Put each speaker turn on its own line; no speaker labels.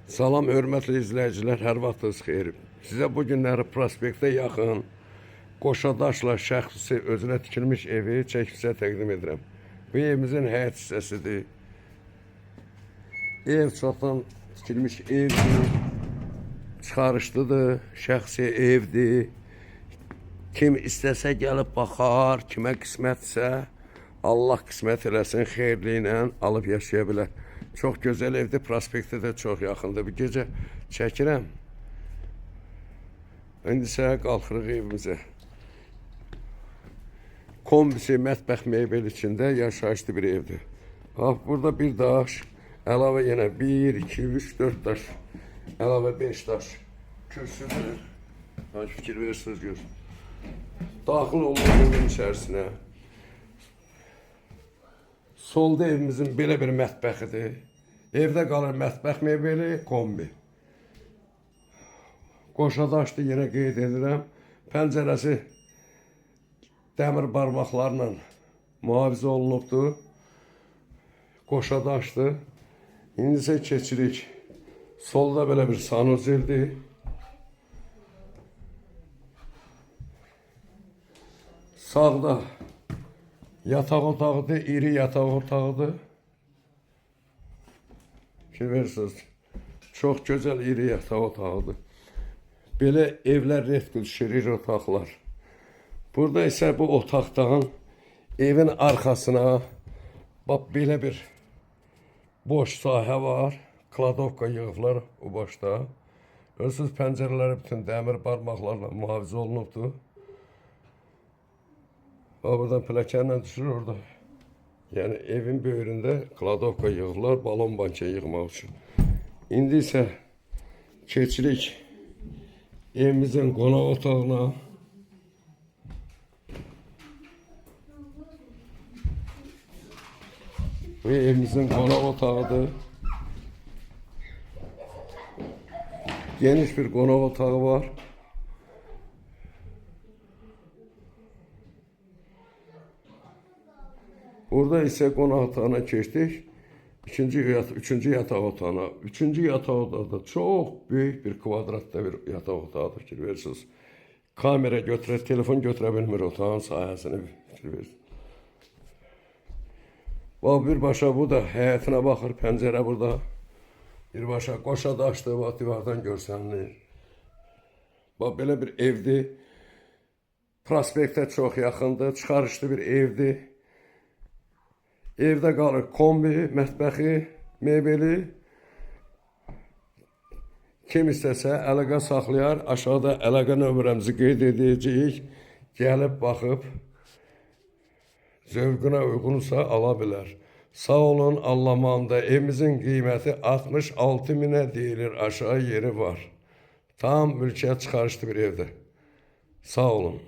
Salam, hörmətli izləyicilər, hər vaxtınız xeyir. Sizə bu günləri prospektə yaxın Qoşadaşla şəxsi özünə tikilmiş evi çəkilişə təqdim edirəm. Bu evimizin həyat hissəsidir. Ev çoxdan tikilmiş evdir, çıxarışlıdır, şəxsi evdir. Kim istəsə gəlib baxar, kimə qismətsə, Allah qismət eləsin, xeyirli ilə alıb yaşaya bilər. Çox gözəl evdir, prospektə də çox yaxındır. Bir gecə çəkirəm. İndi isə qalxırıq evimizə. Kombisi, mətbəx mebel içində yaşayışlı bir evdir. Bax, burada bir daş, əlavə yenə 1, 2, 3, 4 daş, əlavə 5 daş kürsüdür. Fikir verirsiniz gör. Daxil olmaq evin içərisinə. Solda evimizin belə bir mətbəxidir. Evdə qalır mətbəx mebeli, kombi. Qoşadaşdır, yenə qeyd edirəm. Pəncərəsi dəmir barmaqlarla mühafizə olunubdur. Qoşadaşdır. İndi isə keçirik. Solda belə bir sanuzeldir. Sağda yataq otağıdır, iri yataq otağıdır. Fikir verirsiniz, çox gözəl iri yataq otağıdır. Belə evlər redkül düşür, iri otaqlar. Burada isə bu otaqdan evin arxasına bax belə bir boş sahə var. Kladovka yığıblar o başda. Görürsünüz, pəncərələri bütün dəmir barmaqlarla mühafizə olunubdur. Buradan pilləkənlə düşür orada. Yəni evin böyründə kladovka yığırlar, balon banka yığmaq üçün. İndi isə keçirik evimizin qonaq otağına. Bu evimizin qonaq otağıdır. Geniş bir qonaq otağı var. Burada isə qonaq otağına keçdik. Üçüncü yataq otağına. Üçüncü yataq otağı da çox böyük bir kvadratda bir yataq otağıdır, fikir verirsiniz. Kamera götürür, telefon götürə bilmir otağın sahəsini, fikir verirsiniz. Bax, birbaşa bu da həyətinə baxır, pəncərə burada. Birbaşa Qoşadaşdır, bax, divardan görsənlir. Bax, belə bir evdir. Prospektə çox yaxındır, çıxarışlı bir evdir. Evdə qalır kombi, mətbəxi, mebeli. Kim istəsə əlaqə saxlayar. Aşağıda əlaqə nömrəmizi qeyd edəcəyik. Gəlib, baxıb, zövqünə uyğunsa ala bilər. Sağ olun, Allah'ımda evimizin qiyməti 66 minə deyilir, aşağı yeri var. Tam mülkiyyət çıxarışlı bir evdir. Sağ olun.